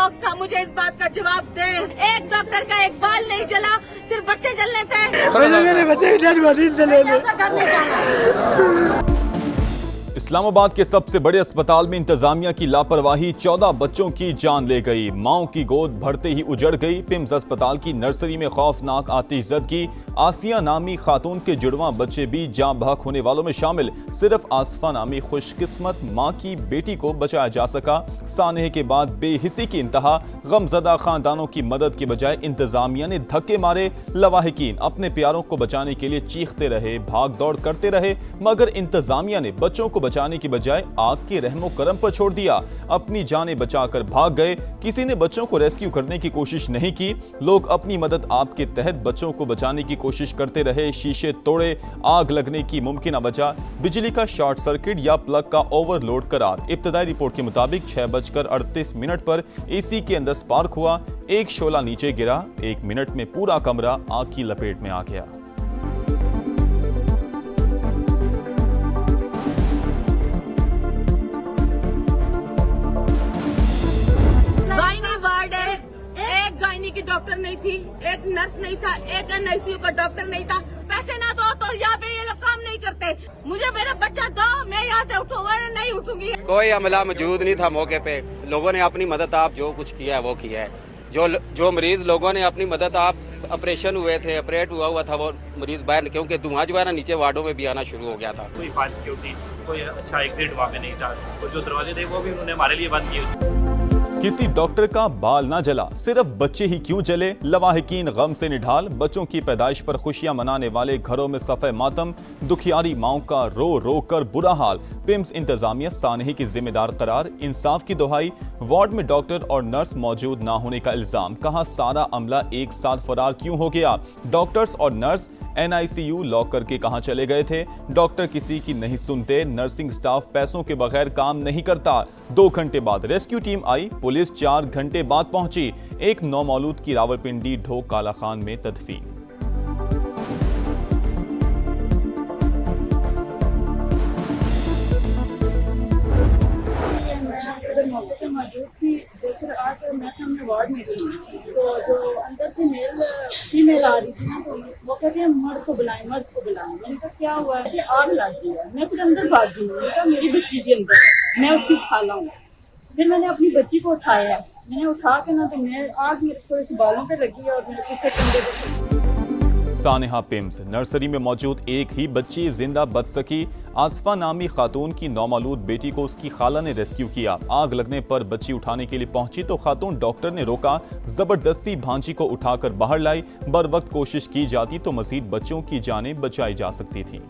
शौक था, मुझे इस बात का जवाब दे। एक डॉक्टर का एक बाल नहीं जला, सिर्फ बच्चे जलने थे। मेरे बच्चे इस्लामाबाद के सबसे बड़े अस्पताल में इंतजामिया की लापरवाही 14 बच्चों की जान ले गई। माओ की गोद भरते ही उजड़ गई। पिम्स अस्पताल की नर्सरी में खौफनाक आतिशज़दगी। आसिया नामी खातून के जुड़वां बच्चे भी जान बहक होने वालों में शामिल। सिर्फ आसफा नामी खुशकिस्मत मां की बेटी को बचाया जा सका। सानहे के बाद बेहिसी की इंतहा। गमजदा खानदानों की मदद के बजाय इंतजामिया ने धक्के मारे। लवाहिकीन अपने प्यारों को बचाने के लिए चीखते रहे, भाग दौड़ करते रहे, मगर इंतजामिया ने बच्चों को बचाने की बजाय आग के रहमो करम पर छोड़ दिया। अपनी जानें बचाकर भाग गए। किसी ने बच्चों को रेस्क्यू करने की कोशिश नहीं की। लोग अपनी मदद आप के तहत बच्चों को बचाने की कोशिश करते रहे। शीशे तोड़े, आग लगने की मुमकिन वजह बिजली का शॉर्ट सर्किट या प्लग का ओवरलोड करार। इब्तदाई रिपोर्ट के मुताबिक 6:38 पर एसी के अंदर स्पार्क हुआ। एक शोला नीचे गिरा। 1 मिनट में पूरा कमरा आग की लपेट में आ गया। की डॉक्टर नहीं थी, एक नर्स नहीं था, एक एनआईसीयू का डॉक्टर नहीं था। पैसे ना दो तो यहाँ पे ये लोग काम नहीं करते। मुझे मेरा बच्चा दो, मैं यहाँ से उठूंगा नहीं उठूंगी। कोई अमला मौजूद नहीं था मौके पे। लोगों ने अपनी मदद आप जो कुछ किया है वो किया है। जो मरीज लोगों ने अपनी मदद आप ऑपरेशन हुए थे, ऑपरेट हुआ था वो मरीज बाहर, क्योंकि धुआं जो है ना नीचे वार्डों में भी आना शुरू हो गया था। कोई फायर सिक्योरिटी, कोई अच्छा एग्जिट वहाँ पे नहीं था। तो जो दरवाजे थे वो भी उन्होंने हमारे लिए बंद किए। किसी डॉक्टर का बाल ना जला, सिर्फ बच्चे ही क्यों जले। लवाहिकीन गम से निढाल। बच्चों की पैदाइश पर खुशियां मनाने वाले घरों में सफ़े मातम। दुखियारी माओं का रो रो कर बुरा हाल। पिम्स इंतजामिया सानही की जिम्मेदार करार। इंसाफ की दुहाई। वार्ड में डॉक्टर और नर्स मौजूद ना होने का इल्जाम। कहा सारा अमला एक साथ फरार क्यों हो गया। डॉक्टर्स और नर्स एनआईसीयू लॉक करके कहां चले गए थे। डॉक्टर किसी की नहीं सुनते। नर्सिंग स्टाफ पैसों के बगैर काम नहीं करता। 2 घंटे बाद रेस्क्यू टीम आई। पुलिस 4 घंटे बाद पहुंची। एक नौमौलूद की रावलपिंडी ढोक काला खान में तदफीन। मौजूद थी। दूसरे आज मैं सामने वार्ड में थी, तो जो अंदर से मेल फीमेल आ रही थी ना, तो वो कहती है मर्द को बुलाएं। मैंने कहा क्या हुआ है? आग लग गई है। मैं फिर अंदर भाग गई। मैंने कहा मेरी बच्ची भी अंदर है, मैं उसकी खाला हूँ। फिर मैंने अपनी बच्ची को उठाया। मैंने उठा के ना, तो मैं आग मेरे को इस बालों पे लगी और मेरे पीछे कंधे पे। सानेहा पिम्स नर्सरी में मौजूद एक ही बच्ची जिंदा बच सकी। आसफा नामी खातून की नौमौलूद बेटी को उसकी खाला ने रेस्क्यू किया। आग लगने पर बच्ची उठाने के लिए पहुंची तो खातून डॉक्टर ने रोका। जबरदस्ती भांजी को उठाकर बाहर लाई। बर वक्त कोशिश की जाती तो मजीद बच्चों की जानें बचाई जा सकती थी।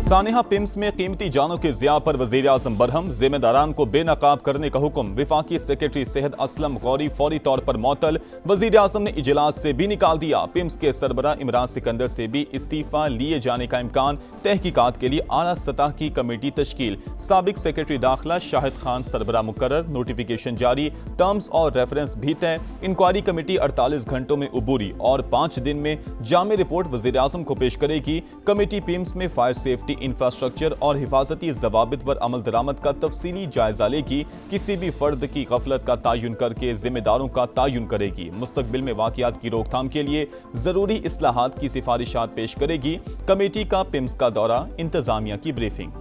सानेहा पिम्स में कीमती जानों के ज़िया पर वज़ीर-ए-आज़म बरहम। जिम्मेदारान को बेनकाब करने का हुक्म। विफाकी सेक्रेटरी सेहत असलम गौरी फौरी तौर पर मअतल। वज़ीर-ए-आज़म ने इजलास से भी निकाल दिया। पिम्स के सरबराह इमरान सिकंदर से भी इस्तीफा लिए जाने का इम्कान। तहकीकात के लिए आला सतह की कमेटी तश्कील। साबिक सेक्रेटरी दाखिला शाहिद खान सरबराह मुकर्रर। नोटिफिकेशन जारी। टर्म्स और रेफरेंस भी तय। इंक्वायरी कमेटी 48 घंटों में उबूरी और 5 दिन में जामे रिपोर्ट वज़ीर-ए-आज़म को पेश करेगी। कमेटी पिम्स में फायर सेफ्टी, इंफ्रास्ट्रक्चर और हिफाजती जवाबित पर अमल दरामद का तफसीली जायजा लेगी। किसी भी फर्द की गफलत का तयन करके जिम्मेदारों का तयन करेगी। मुस्तकबिल में वाकयात की रोकथाम के लिए जरूरी इस्लाहात की सिफारिशात पेश करेगी। कमेटी का पिम्स का दौरा, इंतजामिया की ब्रीफिंग।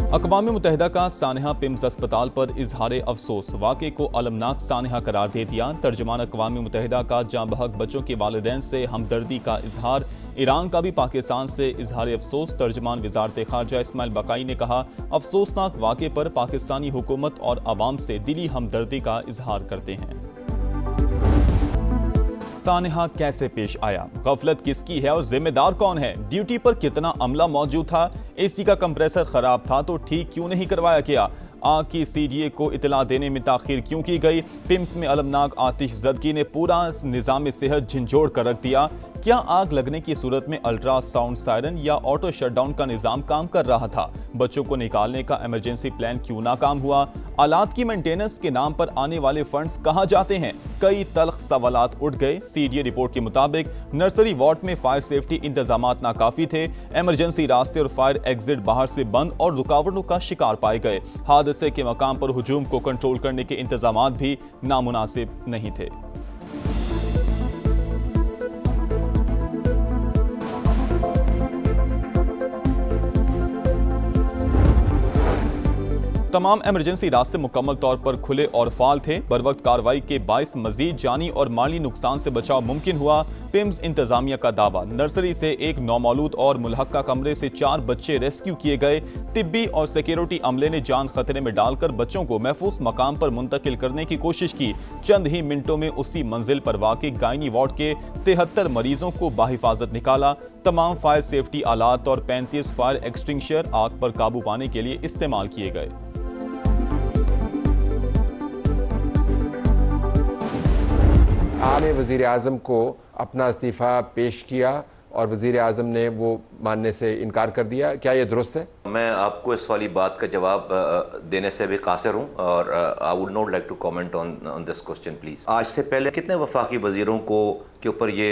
अक़वाम मुत्तहिदा का सानेहा पिम्स अस्पताल पर इजहार अफसोस। वाक़े को अलमनाक सानेहा करार दे दिया। तर्जुमान अक़वाम मुत्तहिदा का जाँ बहक बच्चों के वालिदैन से हमदर्दी का इजहार। ईरान का भी पाकिस्तान से इजहार अफसोस। तर्जुमान वज़ारत ख़ारजा इस्माइल बक़ाई ने कहा, अफसोसनाक वाक़े पर पाकिस्तानी हुकूमत और अवाम से दिली हमदर्दी का इजहार करते हैं। सानेहा कैसे पेश आया, गफलत किसकी है और जिम्मेदार कौन है? ड्यूटी पर कितना अमला मौजूद था? एसी का कंप्रेसर खराब था तो ठीक क्यों नहीं करवाया गया? आग की सीडीए को इतला देने में ताखीर क्यों की गई? पिम्स में अलमनाक आतिशज़दगी ने पूरा निज़ाम सेहत झंझोड़ कर रख दिया। क्या आग लगने की सूरत में अल्ट्रासाउंड सायरन या ऑटो शटडाउन का निजाम काम कर रहा था? बच्चों को निकालने का इमरजेंसी प्लान क्यों नाकाम हुआ? आलात की मेंटेनेंस के नाम पर आने वाले फंड्स कहां जाते हैं? कई तल्ख सवालात उठ गए। सीडीए रिपोर्ट के मुताबिक नर्सरी वार्ड में फायर सेफ्टी इंतजामात नाकाफी थे। इमरजेंसी रास्ते और फायर एग्जिट बाहर से बंद और रुकावटों का शिकार पाए गए। हादसे के मकाम पर हुजूम को कंट्रोल करने के इंतजामात भी नामुनासिब नहीं थे। तमाम इमरजेंसी रास्ते मुकम्मल तौर पर खुले और फाल थे। बरवक्त कार्रवाई के बाइस मजीद जानी और माली नुकसान से बचाव मुमकिन हुआ। पिम्स इंतजामिया का दावा, नर्सरी से एक नौमौलूद और मुलहक्का कमरे से 4 बच्चे रेस्क्यू किए गए। तिब्बी और सिक्योरिटी अमले ने जान खतरे में डालकर बच्चों को महफूज मकाम पर मुंतकिल करने की कोशिश की। चंद ही मिनटों में उसी मंजिल पर वाक़ई गायनी वार्ड के 73 मरीजों को बाहिफाजत निकाला। तमाम फायर सेफ्टी आलात और 35 फायर एक्सटिंग्विशर आग पर काबू पाने के लिए इस्तेमाल किए गए। आपने वज़ीर आज़म को अपना इस्तीफ़ा पेश किया और वज़ीर आज़म ने वो मानने से इनकार कर दिया, क्या ये दुरुस्त है? मैं आपको इस वाली बात का जवाब देने से भी कासिर हूँ और I would not like to comment on this question please. आज से पहले कितने वफाकी वज़ीरों को के ऊपर ये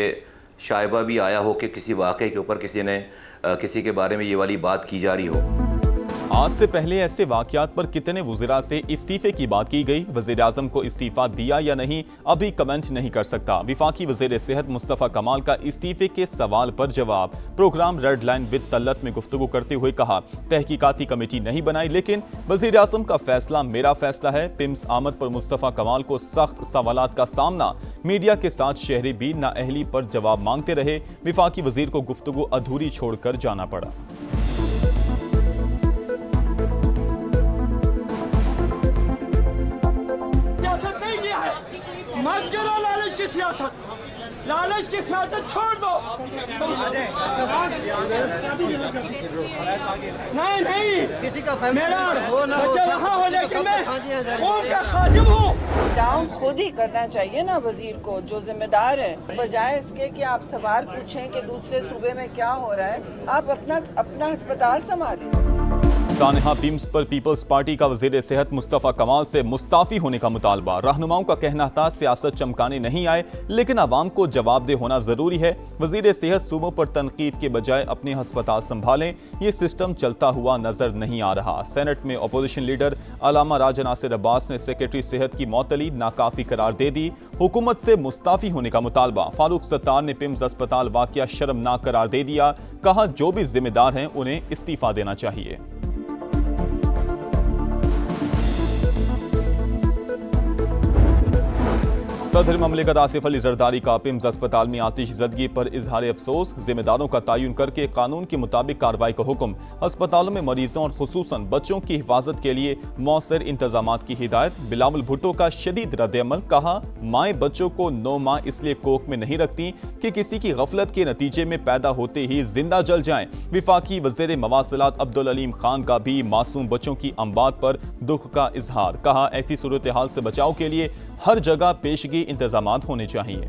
शायबा भी आया हो कि किसी वाक़े के ऊपर किसी के बारे में ये वाली बात की जा रही हो? आज से पहले ऐसे वाकयात पर कितने वज़ीरा से इस्तीफे की बात की गई? वज़ीर आज़म को इस्तीफा दिया या नहीं, अभी कमेंट नहीं कर सकता। विफाकी वज़ीर सेहत मुस्तफ़ा कमाल का इस्तीफे के सवाल पर जवाब। प्रोग्राम रेड लाइन विद तल्लत में गुफ्तगू करते हुए कहा, तहकीकाती कमेटी नहीं बनाई, लेकिन वज़ीर आज़म का फैसला मेरा फैसला है। पिम्स आमद पर मुस्तफ़ा कमाल को सख्त सवालात का सामना। मीडिया के साथ शहरी भी नाअहली पर जवाब मांगते रहे। विफाकी वज़ीर को गुफ्तगू अधूरी छोड़कर जाना पड़ा। मत करो लालच की सियासत, लालच की सियासत छोड़ दो। नहीं किसी का मेरा बच्चा वहाँ हो, लेकिन मैं कौम का खादिम हूँ। डाउन खुद ही करना चाहिए ना वजीर को, जो जिम्मेदार है, बजाय इसके कि आप सवाल पूछें कि दूसरे सूबे में क्या हो रहा है। आप अपना अस्पताल संभालें। सानहा पिम्स पर पीपल्स पार्टी का वज़ीर सेहत मुस्तफ़ा कमाल से मुस्ताफ़ी होने का मुतालबा। रहनुमाओं का कहना था सियासत चमकाने नहीं आए, लेकिन आवाम को जवाबदेह होना जरूरी है। वज़ीर सेहत सूबों पर तनकीद के बजाय अपने अस्पताल संभालें, ये सिस्टम चलता हुआ नजर नहीं आ रहा। सेनेट में अपोजिशन लीडर अलामा राजा नासिर अब्बास ने सेक्रेटरी सेहत की मौतली नाकाफी करार दे दी। हुकूमत से मुस्ताफ़ी होने का मुतालबा। फारूक सत्तार ने पिम्स अस्पताल वाक़या शर्मनाक करार दे दिया। कहा, जो भी जिम्मेदार हैं उन्हें इस्तीफा देना चाहिए। सदर ममलिकत आसिफ अली जरदारी का पिम्स अस्पताल में आतिशज़दगी पर इजहार अफसोस। जिम्मेदारों का तयन करके कानून के मुताबिक कार्रवाई का हुक्म। अस्पतालों में मरीजों और खुसूसन बच्चों की हिफाजत के लिए मौसर इंतजामात की हिदायत। बिलावल भुट्टो का शदीद रद्द-ए-अमल। कहा, माएँ बच्चों को 9 माह इसलिए कोख में नहीं रखती कि किसी की गफलत के नतीजे में पैदा होते ही जिंदा जल जाएं। विफाकी वज़ीर मवासिलात अब्दुल अलीम खान का भी मासूम बच्चों की अमवात पर दुख का इजहार। कहा, ऐसी सूरत हाल से बचाव के लिए हर जगह पेशगी इंतजामात होने चाहिए।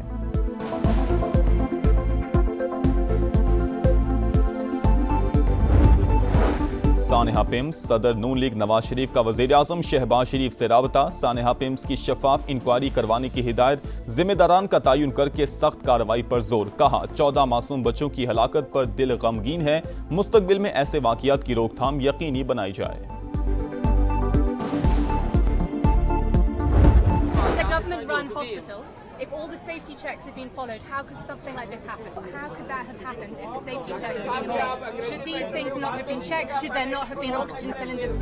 सानहा पिम्स। सदर नून लीग नवाज शरीफ का वज़ीर आज़म शहबाज शरीफ से राबता। सानहा पिम्स की शफाफ इंक्वायरी करवाने की हिदायत। जिम्मेदारान का तयन करके सख्त कार्रवाई पर जोर। कहा, 14 मासूम बच्चों की हलाकत पर दिल गमगीन है। मुस्तकबिल में ऐसे वाक़ियात की रोकथाम यकीनी बनाई जाए। government-run hospital. If all the safety checks had been followed, how could something like this happen? How could that have happened if the safety checks had been in place? Should these things not have been checked? Should there not have been oxygen cylinders?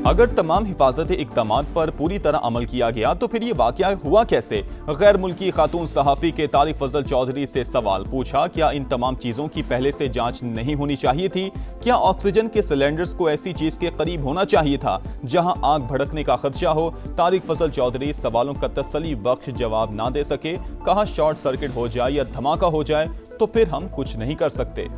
अगर तमाम हिफाजती इक़दामात पर पूरी तरह अमल किया गया तो फिर ये वाक़या हुआ कैसे? गैर मुल्की खातून सहाफ़ी के तारिक फजल चौधरी से सवाल पूछा, क्या इन तमाम चीज़ों की पहले से जांच नहीं होनी चाहिए थी? क्या ऑक्सीजन के सिलेंडर्स को ऐसी चीज़ के करीब होना चाहिए था जहां आग भड़कने का खदशा हो? तारिक फजल चौधरी सवालों का तसल्ली बख्श जवाब ना दे सके। कहा, शॉर्ट सर्किट हो जाए या धमाका हो जाए तो फिर हम कुछ नहीं कर सकते।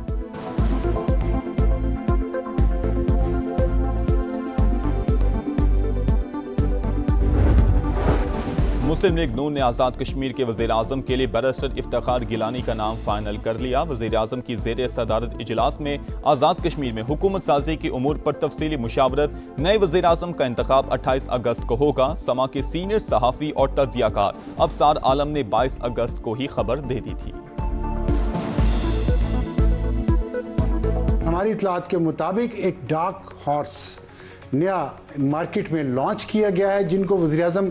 मुस्लिम लीग नून ने आज़ाद कश्मीर के वज़ीर आज़म के लिए बैरिस्टर इफ्तिखार गिलानी का नाम फाइनल कर लिया। वज़ीर आज़म की ज़ेर सदारत इजलास में आज़ाद कश्मीर में हुकूमत साजी की उमूर पर तफसीली मुशावरत। नए वज़ीर आज़म का इंतखाब 28 अगस्त को होगा। समा के सीनियर सहाफ़ी और तज्ज़ियाकार अफसार आलम ने 22 अगस्त को ही खबर दे दी थी। हमारी इतलात के मुताबिक एक डार्क हॉर्स नया मार्केट में लॉन्च किया गया है, जिनको वज़ीर-ए-आज़म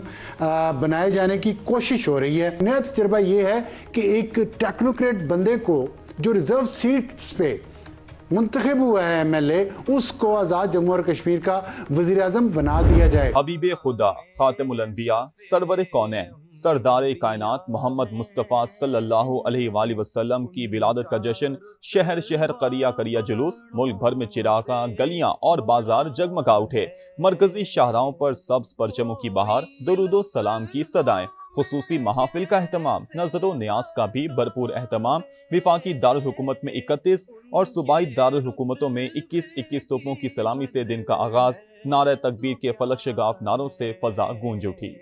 बनाए जाने की कोशिश हो रही है। नया तजर्बा ये है कि एक टेक्नोक्रेट बंदे को जो रिजर्व सीट्स पे मुंतखब हुआ है एमएलए, उसको आज़ाद जम्मू और कश्मीर का वज़ीर-ए-आज़म बना दिया जाए। हबीबे खुदा, खातिमुल अंबिया, सरवर कौनैन, सरदार कायनात मोहम्मद मुस्तफ़ा सल्लल्लाहु अलैहि वसल्लम की विलादत का जश्न। शहर शहर करिया करिया जुलूस, मुल्क भर में चिरागा, गलियां और बाजार जगमगा उठे। मरकजी शाहराहों पर सब्ज परचमों की बहार, दुरूदो सलाम की सदाएं। खुसूसी महाफिल का एहतमाम, नजरो न्याज का भी भरपूर एहतमाम। विफाकी दारुल हुकूमत में 31 और सूबाई दारुल हुकूमतों में 21 तोपों की सलामी से दिन का आगाज। नारे तकबीर के फलक शगाफ नारों से फजा गूंज उठी।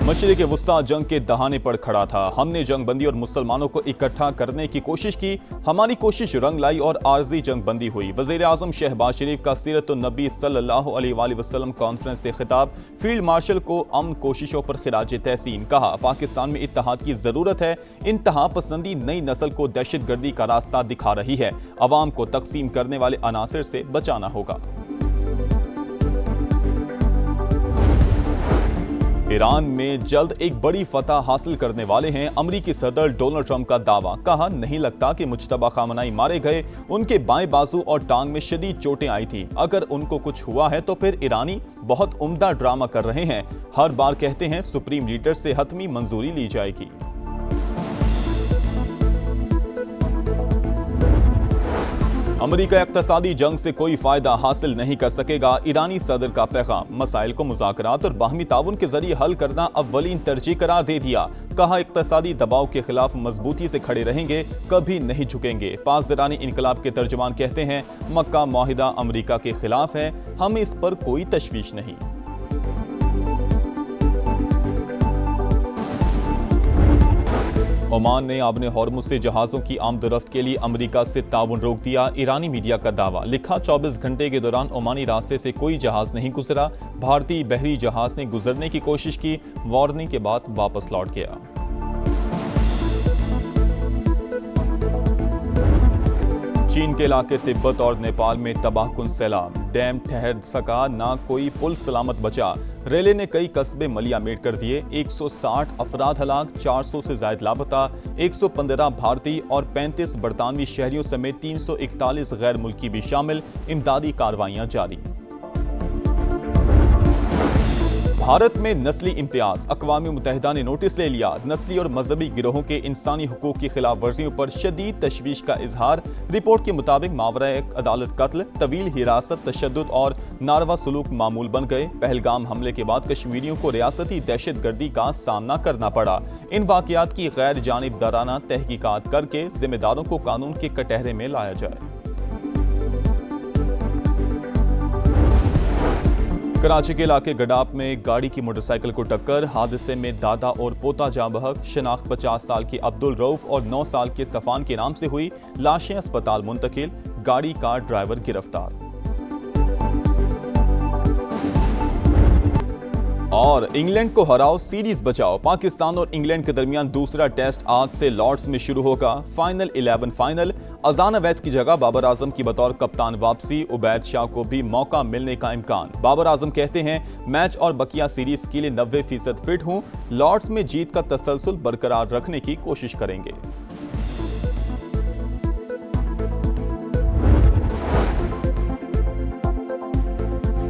मशरिक़ वुस्ता जंग के दहाने पर खड़ा था। हमने जंग बंदी और मुसलमानों को इकट्ठा करने की कोशिश की। हमारी कोशिश रंग लाई और आर्जी जंग बंदी हुई। वज़ीर आज़म शहबाज शरीफ का सीरत-उन-नबी सल्लल्लाहु अलैहि वसल्लम कॉन्फ्रेंस से खिताब। फील्ड मार्शल को अमन कोशिशों पर खिराज तहसीन। कहा, पाकिस्तान में इत्तेहाद की जरूरत है। इंतहा पसंदी नई नस्ल को दहशतगर्दी का रास्ता दिखा रही है। अवाम को तकसीम करने वाले अनासिर से बचाना होगा। ईरान में जल्द एक बड़ी फतह हासिल करने वाले हैं अमरीकी सदर डोनाल्ड ट्रंप का दावा। कहा, नहीं लगता कि मुज्तबा खामनाई मारे गए। उनके बाएं बाजू और टांग में शदीद चोटें आई थी। अगर उनको कुछ हुआ है तो फिर ईरानी बहुत उम्दा ड्रामा कर रहे हैं। हर बार कहते हैं सुप्रीम लीडर से हतमी मंजूरी ली जाएगी। अमरीका इक्तसादी जंग से कोई फायदा हासिल नहीं कर सकेगा। ईरानी सदर का पैगाम, मसाइल को मुज़ाकरात और बाहमी ताउन के जरिए हल करना अव्वलीन तरजीह करार दे दिया। कहा, इक्तसादी दबाव के खिलाफ मजबूती से खड़े रहेंगे, कभी नहीं झुकेंगे। पासदारानी इनकलाब के तर्जुमान कहते हैं, मक्का मुआहिदा अमरीका के खिलाफ है, हमें इस पर कोई तशवीश नहीं। ओमान ने आबने हॉर्मुज़ से जहाज़ों की आमदोरफ्त के लिए अमेरिका से ताउन रोक दिया। ईरानी मीडिया का दावा। लिखा, 24 घंटे के दौरान ओमानी रास्ते से कोई जहाज नहीं गुजरा। भारतीय बहरी जहाज ने गुजरने की कोशिश की, वार्निंग के बाद वापस लौट गया। चीन के इलाके तिब्बत और नेपाल में तबाहकुन सैलाब। डैम ठहर सका, ना कोई पुल सलामत बचा। रेले ने कई कस्बे मलियामेट कर दिए। 160 अफराद हलाक, 400 से ज्यादा लापता। 115 भारतीय और 35 बरतानवी शहरियों समेत 341 गैर मुल्की भी शामिल। इमदादी कार्रवाइयां जारी। भारत में नस्ली इम्तियाज। अक़वाम मुत्तहिदा ने नोटिस ले लिया। नस्ली और मजहबी गिरोहों के इंसानी हुकूक की खिलाफ वर्जियों पर शदीद तशवीश का इजहार। रिपोर्ट के मुताबिक मावरा एक अदालत कत्ल, तवील हिरासत, तशद्दुद और नारवा सलूक मामूल बन गए। पहलगाम हमले के बाद कश्मीरियों को रियासती दहशतगर्दी का सामना करना पड़ा। इन वाक़यात की गैर जानिबदाराना तहकीकात करके जिम्मेदारों को कानून के कटहरे में लाया जाए। कराची के इलाके गडाप में गाड़ी की मोटरसाइकिल को टक्कर। हादसे में दादा और पोता जाँ बहक। शनाख्त 50 साल के अब्दुल रऊफ और 9 साल के सफान के नाम से हुई। लाशें अस्पताल मुंतकिल। गाड़ी का ड्राइवर गिरफ्तार। और इंग्लैंड को हराओ, सीरीज बचाओ। पाकिस्तान और इंग्लैंड के दरमियान दूसरा टेस्ट आज से लॉर्ड्स में शुरू होगा। Final 11 final. अजान अवैस की जगह बाबर आजम की बतौर कप्तान वापसी। उबैद शाह को भी मौका मिलने का इम्कान। बाबर आजम कहते हैं, मैच और बकिया सीरीज के लिए 90% फिट हूं। लॉर्ड्स में जीत का तसलसल बरकरार रखने की कोशिश करेंगे।